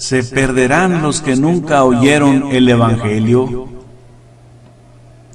¿Se perderán los que nunca oyeron el Evangelio?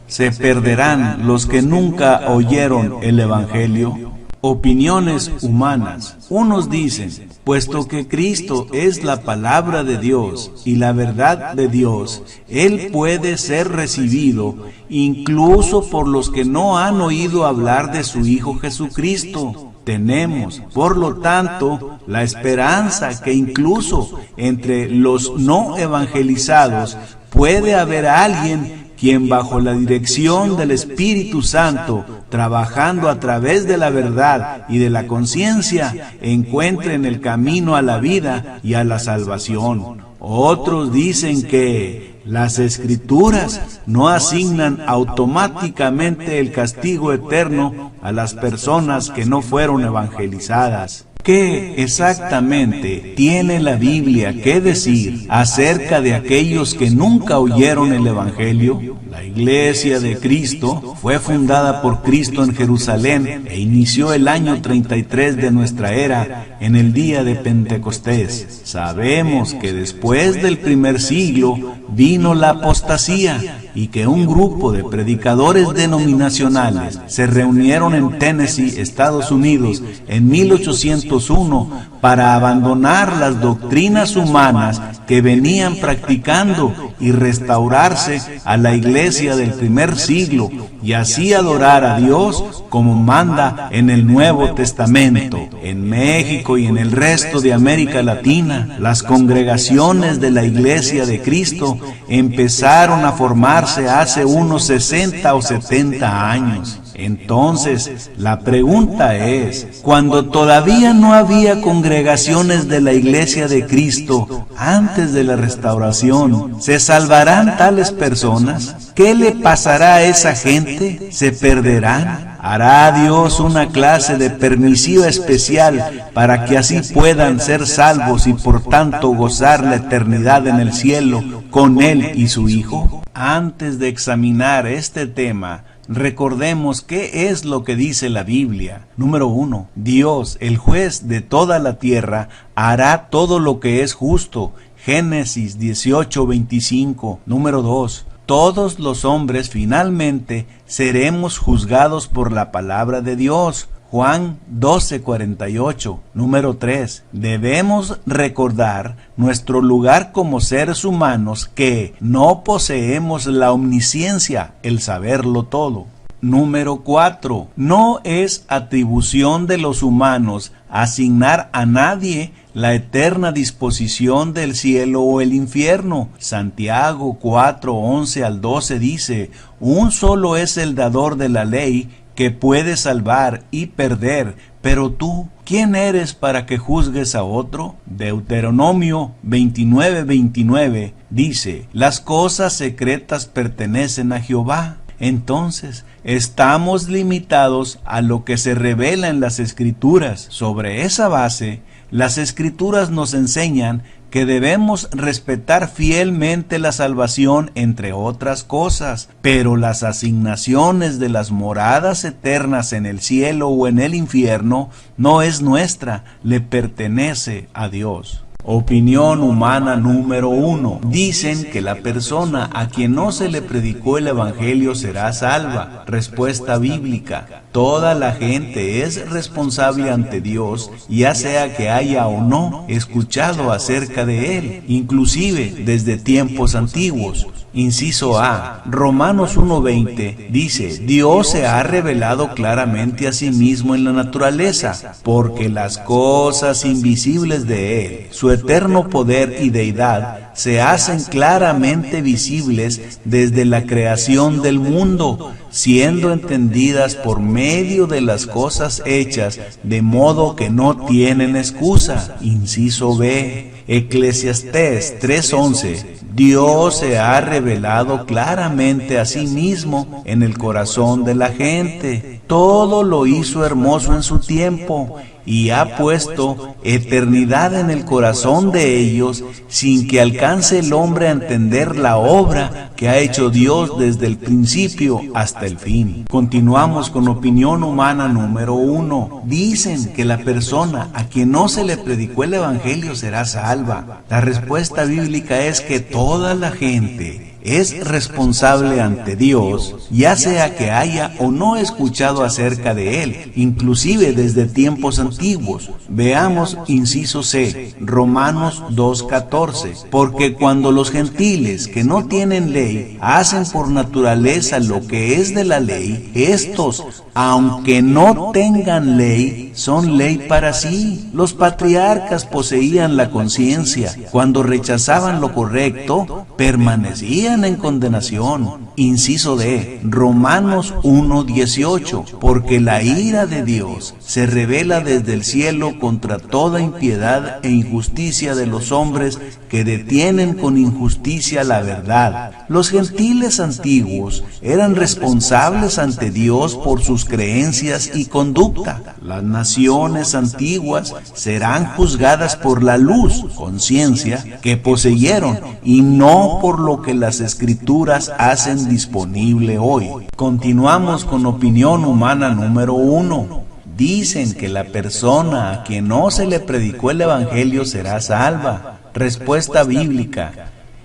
¿Se perderán los que nunca oyeron el Evangelio? Opiniones humanas. Unos dicen, puesto que Cristo es la palabra de Dios y la verdad de Dios, Él puede ser recibido incluso por los que no han oído hablar de su Hijo Jesucristo. Tenemos, por lo tanto, la esperanza que incluso entre los no evangelizados puede haber alguien quien bajo la dirección del Espíritu Santo, trabajando a través de la verdad y de la conciencia, encuentre en el camino a la vida y a la salvación. Otros dicen que las Escrituras no asignan automáticamente el castigo eterno a las personas que no fueron evangelizadas. ¿Qué exactamente tiene la Biblia que decir acerca de aquellos que nunca oyeron el Evangelio? La Iglesia de Cristo fue fundada por Cristo en Jerusalén e inició el año 33 de nuestra era en el día de Pentecostés. Sabemos que después del primer siglo vino la apostasía y que un grupo de predicadores denominacionales se reunieron en Tennessee, Estados Unidos, en 1801 para abandonar las doctrinas humanas que venían practicando y restaurarse a la iglesia del primer siglo y así adorar a Dios como manda en el Nuevo Testamento. En México y en el resto de América Latina, las congregaciones de la Iglesia de Cristo empezaron a formarse hace unos 60 o 70 años. Entonces, la pregunta es, cuando todavía no había congregaciones de la Iglesia de Cristo antes de la restauración, ¿se salvarán tales personas? ¿Qué le pasará a esa gente? ¿Se perderán? ¿Hará Dios una clase de permisivo especial para que así puedan ser salvos y por tanto gozar la eternidad en el cielo con Él y su Hijo? Antes de examinar este tema, recordemos qué es lo que dice la Biblia. Número 1. Dios, el juez de toda la tierra, hará todo lo que es justo. Génesis 18:25. Número 2. Todos los hombres finalmente seremos juzgados por la palabra de Dios. Juan 12:48. Número 3. Debemos recordar nuestro lugar como seres humanos que no poseemos la omnisciencia, el saberlo todo. Número 4. No es atribución de los humanos asignar a nadie la eterna disposición del cielo o el infierno. Santiago 4:11 al 12 dice, un solo es el dador de la ley que puede salvar y perder, pero tú, ¿quién eres para que juzgues a otro? Deuteronomio 29:29 dice, las cosas secretas pertenecen a Jehová. Entonces, estamos limitados a lo que se revela en las Escrituras. Sobre esa base, las Escrituras nos enseñan que debemos respetar fielmente la salvación, entre otras cosas, pero las asignaciones de las moradas eternas en el cielo o en el infierno no es nuestra, le pertenece a Dios. Opinión humana número 1. Dicen que la persona a quien no se le predicó el Evangelio será salva. Respuesta bíblica. Toda la gente es responsable ante Dios, ya sea que haya o no escuchado acerca de Él, inclusive desde tiempos antiguos. Inciso A. Romanos 1:20 dice, Dios se ha revelado claramente a sí mismo en la naturaleza, porque las cosas invisibles de Él, su eterno poder y deidad, se hacen claramente visibles desde la creación del mundo, siendo entendidas por medio de las cosas hechas, de modo que no tienen excusa. Inciso B. Eclesiastés 3:11. Dios se ha revelado claramente a sí mismo en el corazón de la gente. Todo lo hizo hermoso en su tiempo, y ha puesto eternidad en el corazón de ellos, sin que alcance el hombre a entender la obra que ha hecho Dios desde el principio hasta el fin. Continuamos con opinión humana número 1. Dicen que la persona a quien no se le predicó el evangelio será salva. La respuesta bíblica es que toda la gente es responsable ante Dios, ya sea que haya o no escuchado acerca de Él, inclusive desde tiempos antiguos. Veamos inciso C, Romanos 2:14, porque cuando los gentiles que no tienen ley hacen por naturaleza lo que es de la ley, estos, aunque no tengan ley, son ley para sí. Los patriarcas poseían la conciencia. Cuando rechazaban lo correcto, permanecían en condenación. Inciso D, Romanos 1:18, porque la ira de Dios se revela desde el cielo contra toda impiedad e injusticia de los hombres que detienen con injusticia la verdad. Los gentiles antiguos eran responsables ante Dios por sus creencias y conducta. Las naciones antiguas serán juzgadas por la luz, conciencia, que poseyeron y no por lo que las escrituras hacen disponible hoy. Continuamos con opinión humana número 1. Dicen que la persona a quien no se le predicó el evangelio será salva. Respuesta bíblica.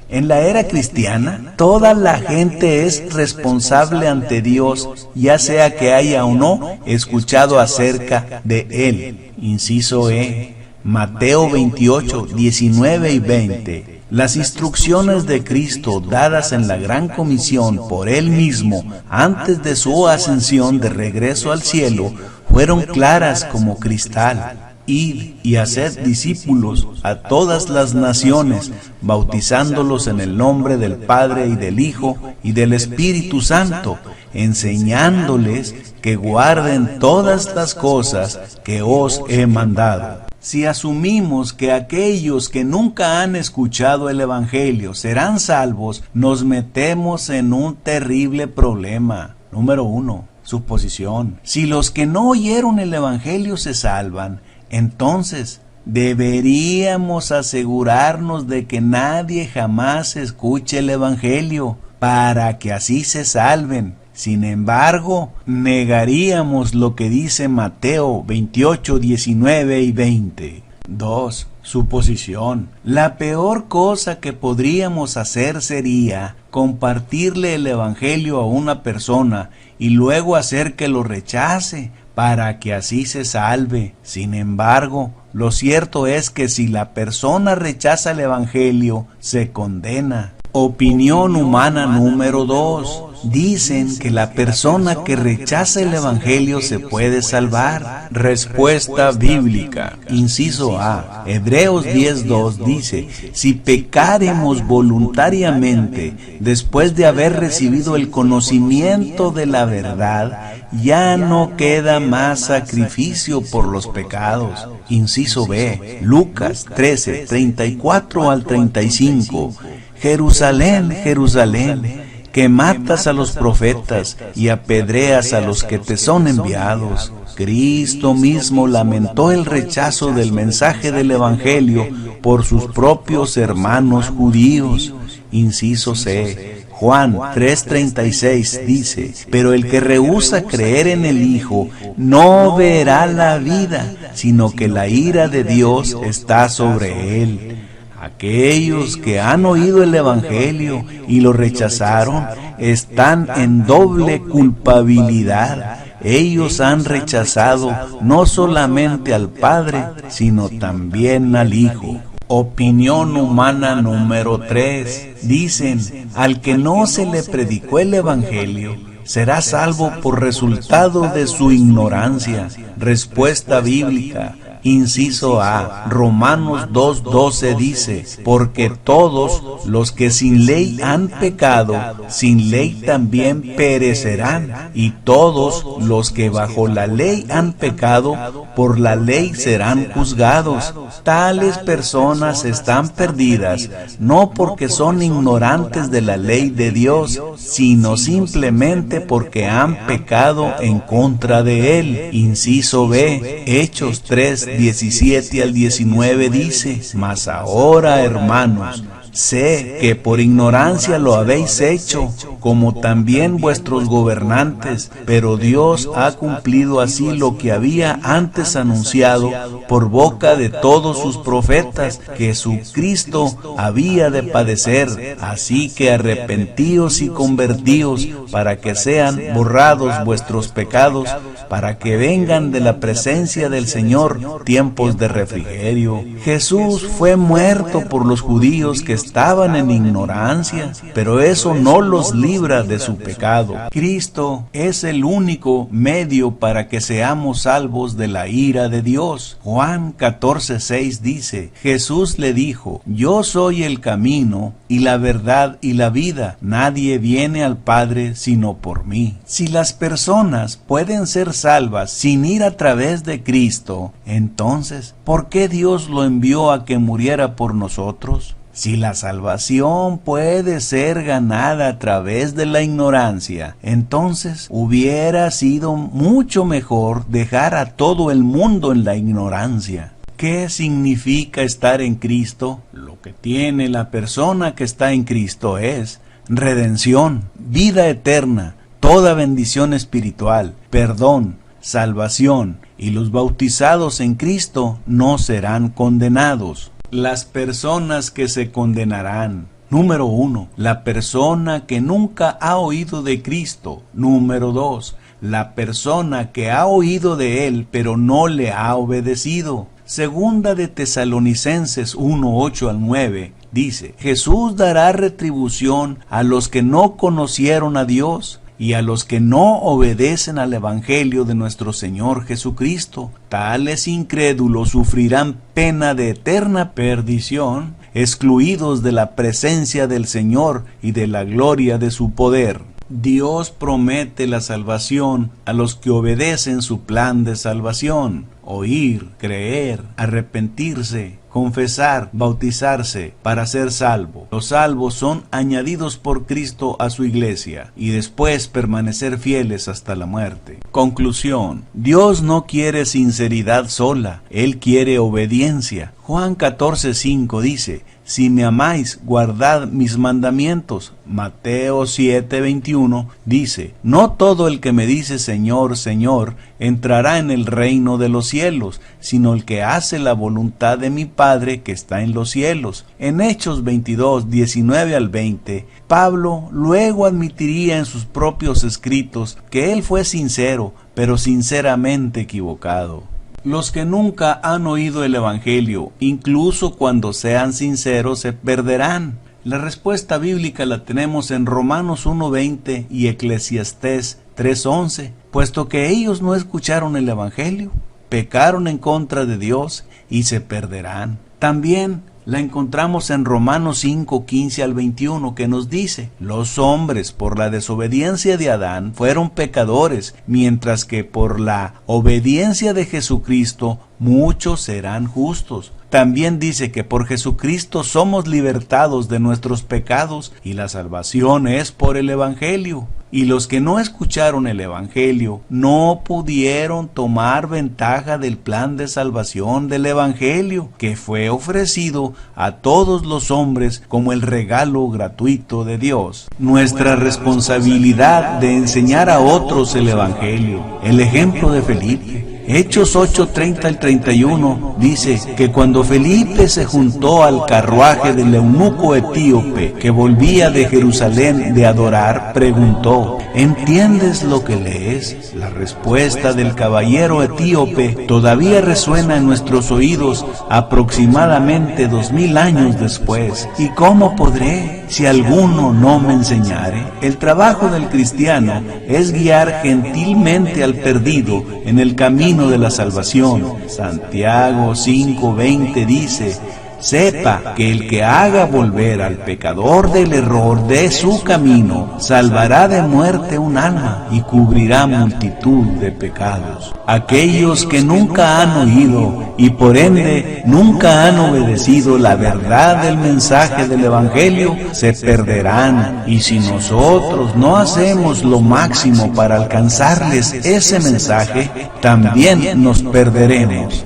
En la era cristiana, toda la gente es responsable ante Dios, ya sea que haya o no escuchado acerca de Él. Inciso E, Mateo 28, 19 y 20. Las instrucciones de Cristo dadas en la Gran Comisión por Él mismo antes de su ascensión de regreso al cielo fueron claras como cristal. Id y haced discípulos a todas las naciones, bautizándolos en el nombre del Padre y del Hijo y del Espíritu Santo, enseñándoles que guarden todas las cosas que os he mandado. Si asumimos que aquellos que nunca han escuchado el Evangelio serán salvos, nos metemos en un terrible problema. Número 1. Suposición. Si los que no oyeron el Evangelio se salvan, entonces deberíamos asegurarnos de que nadie jamás escuche el Evangelio, para que así se salven. Sin embargo, negaríamos lo que dice Mateo 28, 19 y 20. 2. Suposición. La peor cosa que podríamos hacer sería compartirle el Evangelio a una persona y luego hacer que lo rechace para que así se salve. Sin embargo, lo cierto es que si la persona rechaza el Evangelio, se condena. Opinión humana número 2. Dicen que la persona que rechaza el Evangelio se puede salvar. Respuesta bíblica. Inciso A. Hebreos 10:2 dice: si pecáremos voluntariamente después de haber recibido el conocimiento de la verdad, ya no queda más sacrificio por los pecados. Inciso B. Lucas 13, 34 al 35. Jerusalén, Jerusalén, que matas a los profetas y apedreas a los que te son enviados. Cristo mismo lamentó el rechazo del mensaje del Evangelio por sus propios hermanos judíos. Inciso C. Juan 3:36 dice: pero el que rehúsa creer en el Hijo no verá la vida, sino que la ira de Dios está sobre él. Aquellos que han oído el Evangelio y lo rechazaron están en doble culpabilidad. Ellos han rechazado no solamente al Padre, sino también al Hijo. Opinión humana número 3. Dicen: al que no se le predicó el Evangelio será salvo por resultado de su ignorancia. Respuesta bíblica. Inciso A. Romanos 2:12 dice: porque todos los que sin ley han pecado, sin ley también perecerán, y todos los que bajo la ley han pecado, por la ley serán juzgados. Tales personas están perdidas, no porque son ignorantes de la ley de Dios, sino simplemente porque han pecado en contra de Él. Inciso B. Hechos 3:17 al 19 dice: mas ahora, hermanos, sé que por ignorancia lo habéis hecho, como también vuestros gobernantes, pero Dios ha cumplido así lo que había antes anunciado por boca de todos sus profetas, que Jesucristo había de padecer. Así que arrepentíos y convertíos, para que sean borrados vuestros pecados, para que vengan de la presencia del Señor tiempos de refrigerio. Jesús fue muerto por los judíos que estaban en ignorancia, pero eso no los libra de su pecado. Cristo es el único medio para que seamos salvos de la ira de Dios. Juan 14:6 dice: Jesús le dijo: yo soy el camino y la verdad y la vida. Nadie viene al Padre sino por mí. Si las personas pueden ser salvas sin ir a través de Cristo, entonces, ¿por qué Dios lo envió a que muriera por nosotros? Si la salvación puede ser ganada a través de la ignorancia, entonces hubiera sido mucho mejor dejar a todo el mundo en la ignorancia. ¿Qué significa estar en Cristo? Lo que tiene la persona que está en Cristo es redención, vida eterna, toda bendición espiritual, perdón, salvación, y los bautizados en Cristo no serán condenados. Las personas que se condenarán: número 1, la persona que nunca ha oído de Cristo. Número 2, la persona que ha oído de Él pero no le ha obedecido. Segunda de Tesalonicenses 1:8 al 9 dice: Jesús dará retribución a los que no conocieron a Dios y a los que no obedecen al Evangelio de nuestro Señor Jesucristo. Tales incrédulos sufrirán pena de eterna perdición, excluidos de la presencia del Señor y de la gloria de su poder. Dios promete la salvación a los que obedecen su plan de salvación: oír, creer, arrepentirse, confesar, bautizarse para ser salvo. Los salvos son añadidos por Cristo a su iglesia y después permanecer fieles hasta la muerte. Conclusión: Dios no quiere sinceridad sola, Él quiere obediencia. Juan 14:5 dice: si me amáis, guardad mis mandamientos. Mateo 7:21 dice: no todo el que me dice Señor, Señor, entrará en el reino de los cielos, sino el que hace la voluntad de mi Padre que está en los cielos. En Hechos 22:19 al 20, Pablo luego admitiría en sus propios escritos que él fue sincero, pero sinceramente equivocado. Los que nunca han oído el Evangelio, incluso cuando sean sinceros, se perderán. La respuesta bíblica la tenemos en Romanos 1:20 y Eclesiastés 3:11, puesto que ellos no escucharon el Evangelio, pecaron en contra de Dios y se perderán. También la encontramos en Romanos 5:15 al 21, que nos dice: los hombres por la desobediencia de Adán fueron pecadores, mientras que por la obediencia de Jesucristo muchos serán justos. También dice que por Jesucristo somos libertados de nuestros pecados y la salvación es por el Evangelio. Y los que no escucharon el Evangelio no pudieron tomar ventaja del plan de salvación del Evangelio, que fue ofrecido a todos los hombres como el regalo gratuito de Dios. Nuestra responsabilidad de enseñar a otros el Evangelio. El ejemplo de Felipe. Hechos 8:30 al 31 dice que cuando Felipe se juntó al carruaje del eunuco etíope que volvía de Jerusalén de adorar, preguntó: ¿entiendes lo que lees? La respuesta del caballero etíope todavía resuena en nuestros oídos aproximadamente 2000 años después. ¿Y cómo podré si alguno no me enseñare? El trabajo del cristiano es guiar gentilmente al perdido en el camino camino de la salvación. Santiago 5:20 dice: sepa que el que haga volver al pecador del error de su camino, salvará de muerte un alma y cubrirá multitud de pecados. Aquellos que nunca han oído y por ende nunca han obedecido la verdad del mensaje del Evangelio, se perderán, y si nosotros no hacemos lo máximo para alcanzarles ese mensaje, también nos perderemos.